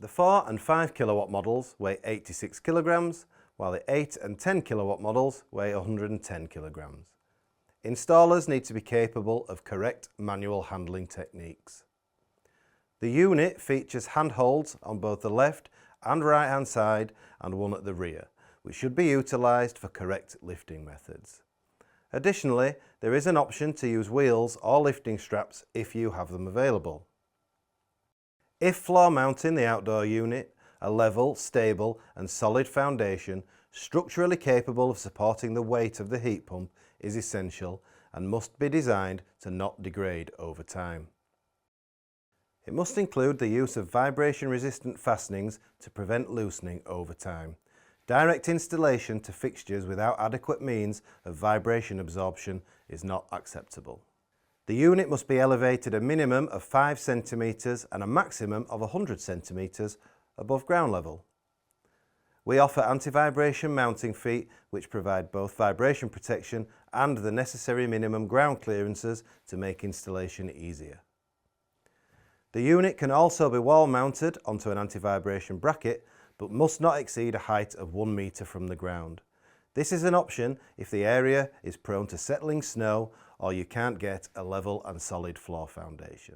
The 4 and 5 kilowatt models weigh 86 kilograms, while the 8 and 10 kilowatt models weigh 110 kilograms. Installers need to be capable of correct manual handling techniques. The unit features handholds on both the left and right hand side and one at the rear, which should be utilised for correct lifting methods. Additionally, there is an option to use wheels or lifting straps if you have them available. If floor mounting the outdoor unit, a level, stable and solid foundation structurally capable of supporting the weight of the heat pump is essential and must be designed to not degrade over time. It must include the use of vibration-resistant fastenings to prevent loosening over time. Direct installation to fixtures without adequate means of vibration absorption is not acceptable. The unit must be elevated a minimum of 5 cm and a maximum of 100 cm above ground level. We offer anti-vibration mounting feet which provide both vibration protection and the necessary minimum ground clearances to make installation easier. The unit can also be wall mounted onto an anti-vibration bracket but must not exceed a height of 1 metre from the ground. This is an option if the area is prone to settling snow or you can't get a level and solid floor foundation.